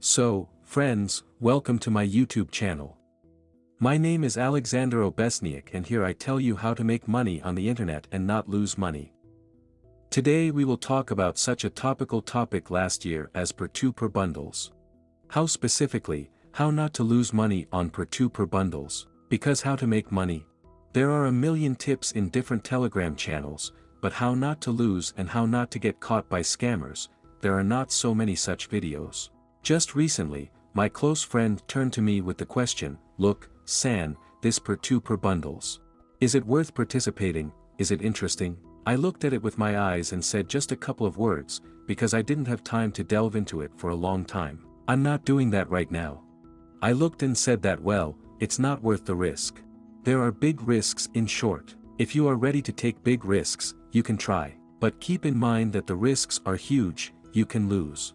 So, friends, welcome to my YouTube channel. My name is Alexander Obesniak and here I tell you how to make money on the internet and not lose money. Today we will talk about such a topical topic last year as P2P bundles. How specifically, how not to lose money on P2P bundles, because how to make money. There are a million tips in different Telegram channels, but how not to lose and how not to get caught by scammers, there are not so many such videos. Just recently, my close friend turned to me with the question, "Look, San, this P2P bundles. Is it worth participating, is it interesting?" I looked at it with my eyes and said just a couple of words, because I didn't have time to delve into it for a long time. I'm not doing that right now. I looked and said that well, it's not worth the risk. There are big risks in short. If you are ready to take big risks, you can try, but keep in mind that the risks are huge, you can lose.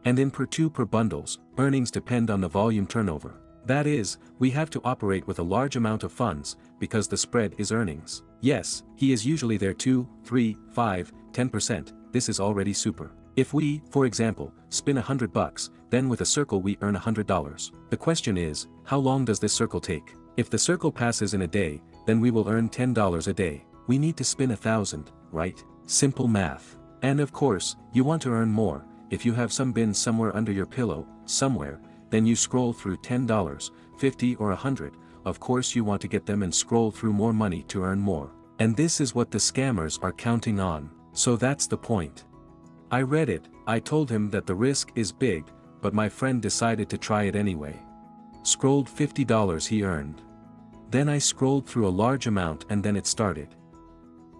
And in P2P bundles, earnings depend on the volume turnover. That is, we have to operate with a large amount of funds, because the spread is earnings. Yes, he is usually there 2, 3, 5, 10%, this is already super. If we, for example, spin $100, then with a circle we earn $100. The question is, how long does this circle take? If the circle passes in a day, then we will earn $10 a day. We need to spin 1,000, right? Simple math. And of course, you want to earn more. If you have some bins somewhere under your pillow, somewhere, then you scroll through $10, $50 or $100, of course you want to get them and scroll through more money to earn more. And this is what the scammers are counting on, so that's the point. I read it, I told him that the risk is big, but my friend decided to try it anyway. Scrolled $50 he earned. Then I scrolled through a large amount and then it started.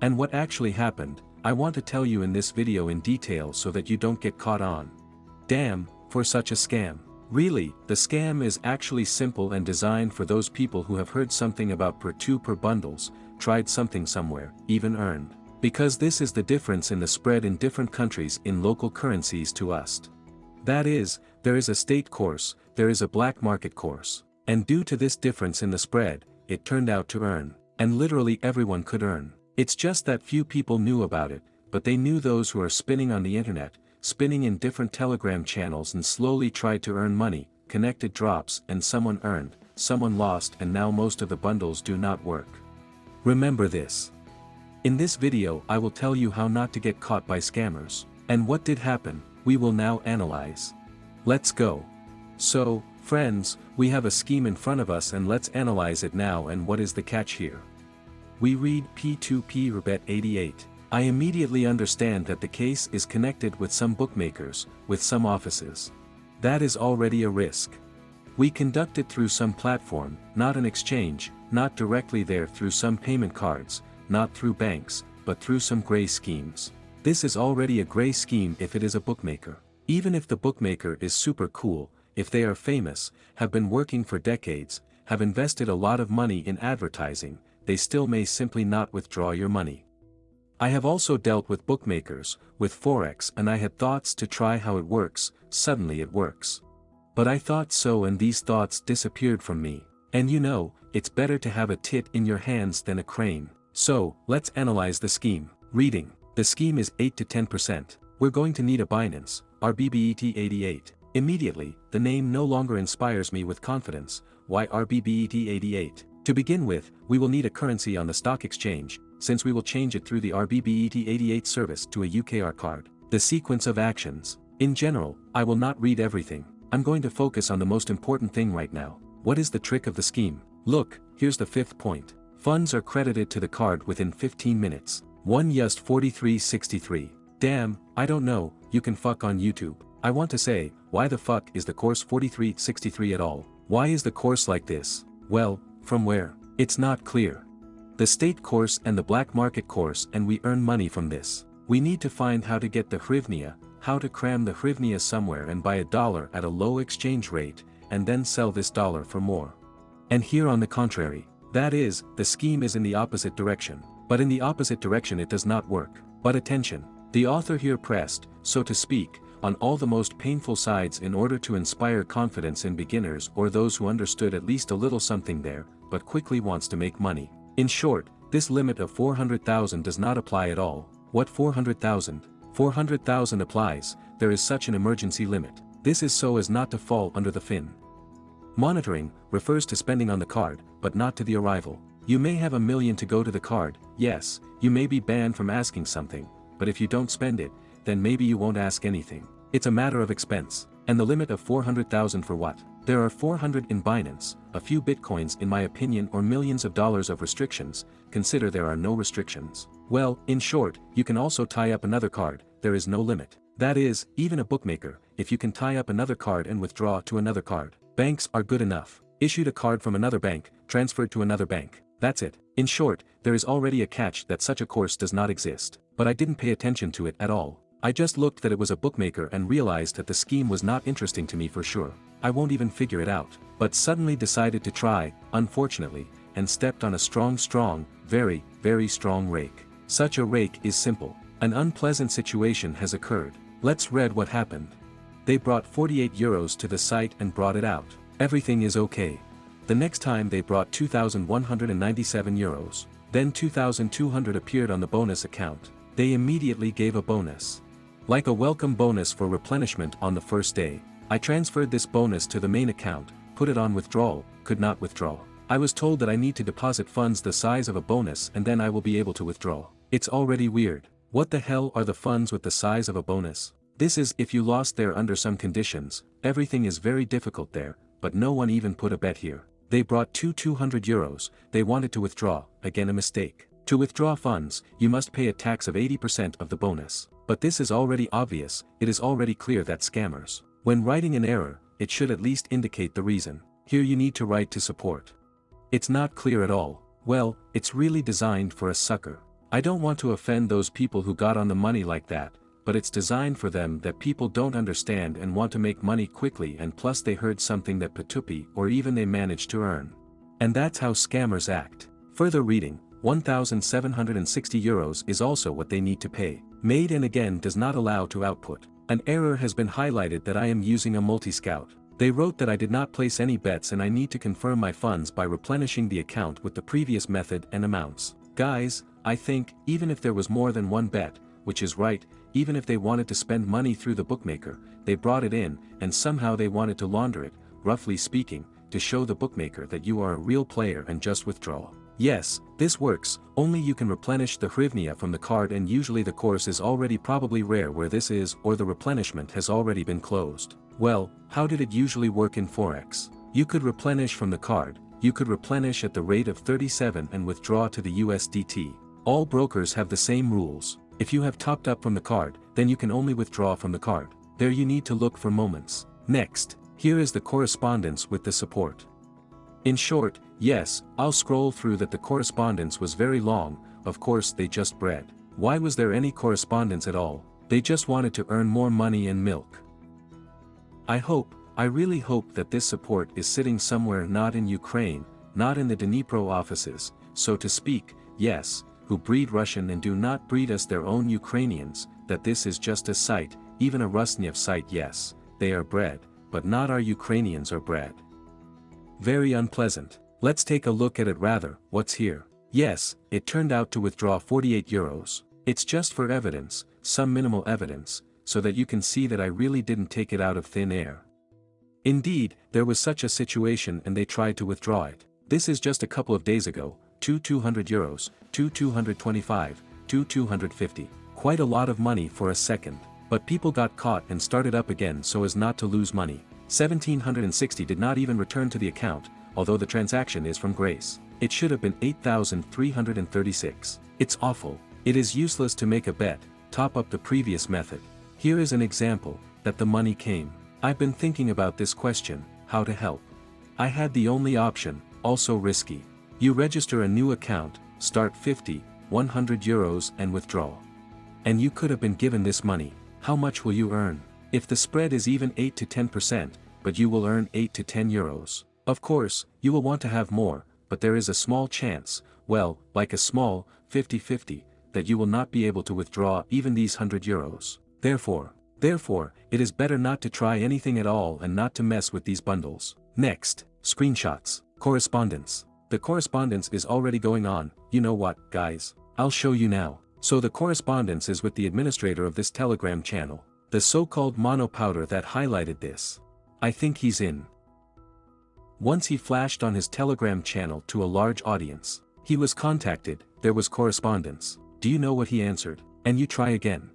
And what actually happened, I want to tell you in this video in detail so that you don't get caught on. Damn, for such a scam. Really, the scam is actually simple and designed for those people who have heard something about P2P bundles, tried something somewhere, even earned. Because this is the difference in the spread in different countries in local currencies to us. That is, there is a state course, there is a black market course. And due to this difference in the spread, it turned out to earn. And literally everyone could earn. It's just that few people knew about it, but they knew those who are spinning on the internet, spinning in different Telegram channels and slowly tried to earn money, connected drops and someone earned, someone lost and now most of the bundles do not work. Remember this. In this video I will tell you how not to get caught by scammers. And what did happen, we will now analyze. Let's go. So, friends, we have a scheme in front of us and let's analyze it now. And what is the catch here? We read P2P RBBET88. I immediately understand that the case is connected with some bookmakers, with some offices. That is already a risk. We conduct it through some platform, not an exchange, not directly there through some payment cards, not through banks, but through some gray schemes. This is already a gray scheme if it is a bookmaker. Even if the bookmaker is super cool, if they are famous, have been working for decades, have invested a lot of money in advertising, they still may simply not withdraw your money. I have also dealt with bookmakers, with Forex, and I had thoughts to try how it works, suddenly it works. But I thought so and these thoughts disappeared from me. And you know, it's better to have a tit in your hands than a crane. So, let's analyze the scheme. Reading. The scheme is 8 to 10%. We're going to need a Binance, RBBET88. Immediately, the name no longer inspires me with confidence. Why RBBET88? To begin with, we will need a currency on the stock exchange, since we will change it through the RBBET88 service to a UKR card. The sequence of actions. In general, I will not read everything. I'm going to focus on the most important thing right now. What is the trick of the scheme? Look, here's the fifth point. Funds are credited to the card within 15 minutes. 1 just 43.63. Damn, I don't know, you can fuck on YouTube. I want to say, why the fuck is the course 43.63 at all? Why is the course like this? Well, from where? It's not clear. The state course and the black market course and we earn money from this. We need to find how to get the hryvnia, how to cram the hryvnia somewhere and buy $1 at a low exchange rate, and then sell this dollar for more. And here on the contrary, that is, the scheme is in the opposite direction. But in the opposite direction it does not work. But attention, the author here pressed, so to speak, on all the most painful sides in order to inspire confidence in beginners or those who understood at least a little something there, but quickly wants to make money. In short, this limit of 400,000 does not apply at all. What 400,000? 400,000 applies, there is such an emergency limit. This is so as not to fall under the fin. Monitoring refers to spending on the card, but not to the arrival. You may have $1 million to go to the card, yes, you may be banned from asking something, but if you don't spend it, then maybe you won't ask anything. It's a matter of expense. And the limit of 400,000 for what? There are 400 in Binance, a few bitcoins in my opinion, or millions of dollars of restrictions. Consider there are no restrictions. Well, in short, you can also tie up another card, there is no limit. That is, even a bookmaker, if you can tie up another card and withdraw to another card. Banks are good enough. Issued a card from another bank, transferred to another bank. That's it. In short, there is already a catch that such a course does not exist. But I didn't pay attention to it at all. I just looked that it was a bookmaker and realized that the scheme was not interesting to me for sure. I won't even figure it out. But suddenly decided to try, unfortunately, and stepped on a strong, very, very strong rake. Such a rake is simple. An unpleasant situation has occurred. Let's read what happened. They brought 48 euros to the site and brought it out. Everything is okay. The next time they brought 2,197 euros. Then 2,200 appeared on the bonus account. They immediately gave a bonus. Like a welcome bonus for replenishment on the first day. I transferred this bonus to the main account, put it on withdrawal, could not withdraw. I was told that I need to deposit funds the size of a bonus and then I will be able to withdraw. It's already weird. What the hell are the funds with the size of a bonus? This is if you lost there under some conditions, everything is very difficult there, but no one even put a bet here. They brought 200 euros, they wanted to withdraw, again a mistake. To withdraw funds, you must pay a tax of 80% of the bonus. But this is already obvious, it is already clear that scammers. When writing an error, it should at least indicate the reason. Here you need to write to support. It's not clear at all. Well, it's really designed for a sucker. I don't want to offend those people who got on the money like that, but it's designed for them that people don't understand and want to make money quickly, and plus they heard something that P2P or even they managed to earn. And that's how scammers act. Further reading, 1,760 euros is also what they need to pay. Made and again does not allow to output. An error has been highlighted that I am using a multi-scout. They wrote that I did not place any bets and I need to confirm my funds by replenishing the account with the previous method and amounts. Guys, I think, even if there was more than one bet, which is right, even if they wanted to spend money through the bookmaker, they brought it in, and somehow they wanted to launder it, roughly speaking, to show the bookmaker that you are a real player and just withdraw. Yes, this works, only you can replenish the hryvnia from the card, and usually the course is already probably rare where this is, or the replenishment has already been closed. Well, how did it usually work in Forex? You could replenish from the card, you could replenish at the rate of 37 and withdraw to the USDT. All brokers have the same rules. If you have topped up from the card, then you can only withdraw from the card. There you need to look for moments. Next, here is the correspondence with the support. In short, yes, I'll scroll through that. The correspondence was very long, of course they just bred. Why was there any correspondence at all? They just wanted to earn more money and milk. I really hope that this support is sitting somewhere not in Ukraine, not in the Dnipro offices, so to speak, yes, who breed Russian and do not breed us their own Ukrainians, that this is just a site, even a Rusnev site. Yes, they are bred, but not our Ukrainians are bred. Very unpleasant. Let's take a look at it rather. What's here? Yes, it turned out to withdraw 48 euros. It's just for evidence, some minimal evidence, so that you can see that I really didn't take it out of thin air. Indeed, there was such a situation and they tried to withdraw it. This is just a couple of days ago. 200 euros, 225, 250. Quite a lot of money for a second. But people got caught and started up again so as not to lose money. 1,760 did not even return to the account, although the transaction is from Grace. It should have been 8,336. It's awful. It is useless to make a bet, top up the previous method. Here is an example, that the money came. I've been thinking about this question, how to help. I had the only option, also risky. You register a new account, start 50, 100 euros and withdraw. And you could have been given this money. How much will you earn? If the spread is even 8 to 10%, but you will earn 8 to 10 euros. Of course, you will want to have more, but there is a small chance, well, like a small, 50-50, that you will not be able to withdraw even these 100 euros. Therefore, it is better not to try anything at all and not to mess with these bundles. Next, screenshots, correspondence. The correspondence is already going on. You know what, guys? I'll show you now. So the correspondence is with the administrator of this Telegram channel. The so-called mono powder that highlighted this. I think he's in. Once he flashed on his Telegram channel to a large audience. He was contacted, there was correspondence. Do you know what he answered? And you try again.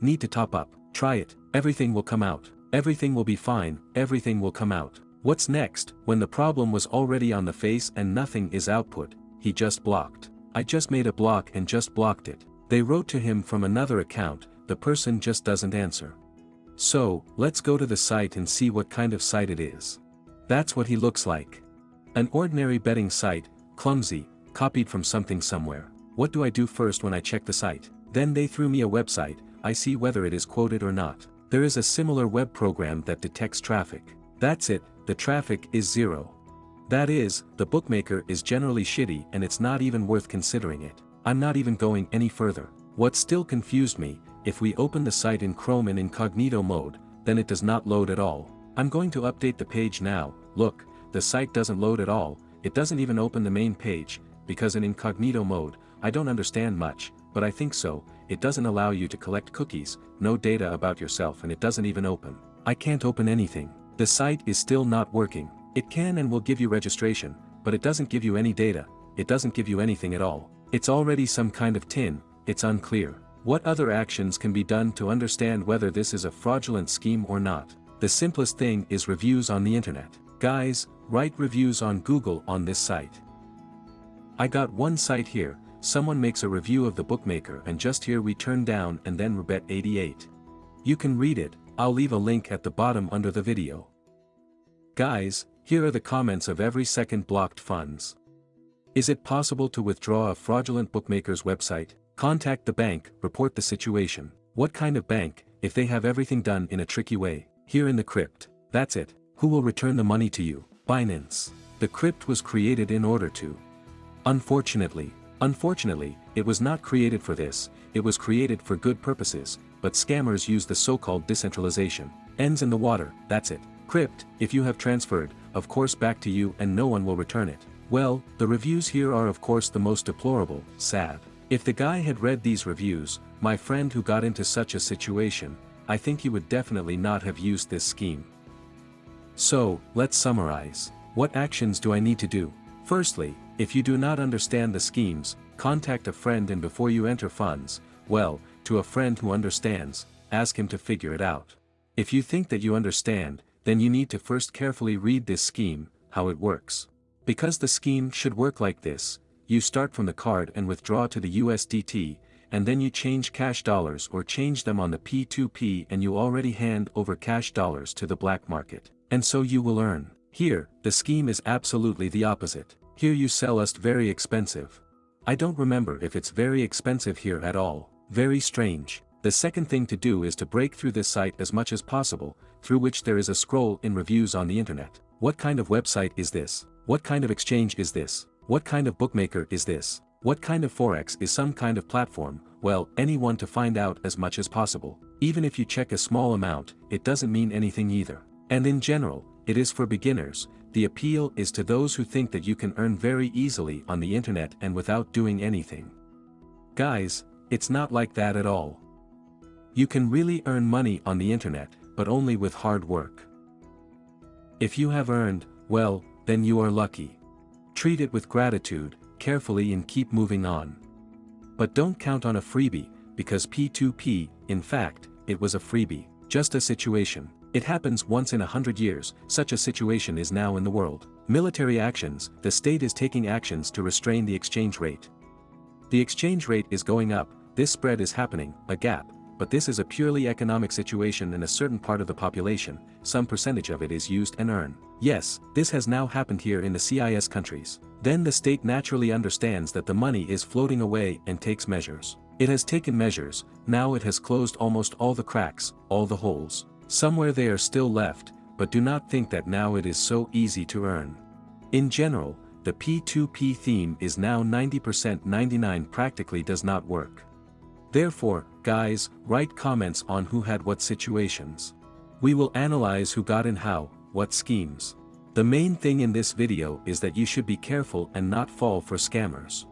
Need to top up, try it, everything will come out, everything will be fine, everything will come out. What's next? When the problem was already on the face and nothing is output, he just blocked. I just made a block and just blocked it. They wrote to him from another account, the person just doesn't answer. So, let's go to the site and see what kind of site it is. That's what he looks like. An ordinary betting site, clumsy, copied from something somewhere. What do I do first when I check the site? Then they threw me a website, I see whether it is quoted or not. There is a similar web program that detects traffic. That's it, the traffic is 0. That is, the bookmaker is generally shitty and it's not even worth considering it. I'm not even going any further. What still confused me, if we open the site in Chrome in incognito mode, then it does not load at all. I'm going to update the page now. Look, the site doesn't load at all, it doesn't even open the main page, because in incognito mode, I don't understand much, but I think so, it doesn't allow you to collect cookies, no data about yourself, and it doesn't even open. I can't open anything. The site is still not working. It can and will give you registration, but it doesn't give you any data, it doesn't give you anything at all. It's already some kind of tin, it's unclear. What other actions can be done to understand whether this is a fraudulent scheme or not? The simplest thing is reviews on the internet. Guys, write reviews on Google on this site. I got one site here, someone makes a review of the bookmaker and just here we turn down and then RBBET88. You can read it, I'll leave a link at the bottom under the video. Guys, here are the comments of every second blocked funds. Is it possible to withdraw a fraudulent bookmaker's website? Contact the bank, report the situation. What kind of bank, if they have everything done in a tricky way? Here in the crypt. That's it. Who will return the money to you? Binance. The crypt was created in order to. Unfortunately, it was not created for this, it was created for good purposes, but scammers use the so-called decentralization. Ends in the water, that's it. Crypt, if you have transferred, of course back to you and no one will return it. Well, the reviews here are of course the most deplorable, sad. If the guy had read these reviews, my friend who got into such a situation, I think he would definitely not have used this scheme. So, let's summarize. What actions do I need to do? Firstly, if you do not understand the schemes, contact a friend and before you enter funds, well, to a friend who understands, ask him to figure it out. If you think that you understand, then you need to first carefully read this scheme, how it works. Because the scheme should work like this, you start from the card and withdraw to the USDT, and then you change cash dollars or change them on the P2P and you already hand over cash dollars to the black market. And so you will earn. Here, the scheme is absolutely the opposite. Here you sell us very expensive. I don't remember if it's very expensive here at all. Very strange. The second thing to do is to break through this site as much as possible, through which there is a scroll in reviews on the internet. What kind of website is this? What kind of exchange is this? What kind of bookmaker is this? What kind of forex is some kind of platform? Well, anyone to find out as much as possible. Even if you check a small amount, it doesn't mean anything either. And in general, it is for beginners. The appeal is to those who think that you can earn very easily on the internet and without doing anything. Guys, it's not like that at all. You can really earn money on the internet, but only with hard work. If you have earned, well, then you are lucky. Treat it with gratitude, carefully and keep moving on. But don't count on a freebie, because P2P, in fact, it was a freebie, just a situation. It happens once in 100 years, such a situation is now in the world. Military actions, the state is taking actions to restrain the exchange rate. The exchange rate is going up, this spread is happening, a gap, but this is a purely economic situation and a certain part of the population, some percentage of it is used and earn. Yes, this has now happened here in the CIS countries. Then the state naturally understands that the money is floating away and takes measures. It has taken measures, now it has closed almost all the cracks, all the holes. Somewhere they are still left, but do not think that now it is so easy to earn. In general, the P2P theme is now 90% 99 practically does not work. Therefore, guys, write comments on who had what situations. We will analyze who got in how, what schemes. The main thing in this video is that you should be careful and not fall for scammers.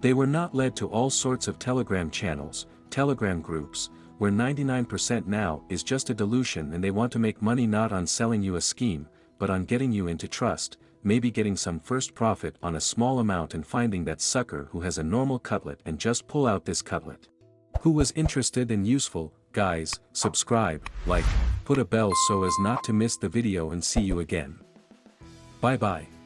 They were not led to all sorts of Telegram channels, Telegram groups, where 99% now is just a dilution, and they want to make money not on selling you a scheme, but on getting you into trust, maybe getting some first profit on a small amount and finding that sucker who has a normal cutlet and just pull out this cutlet. Who was interested and useful? Guys, subscribe, like, put a bell so as not to miss the video, and see you again. Bye bye.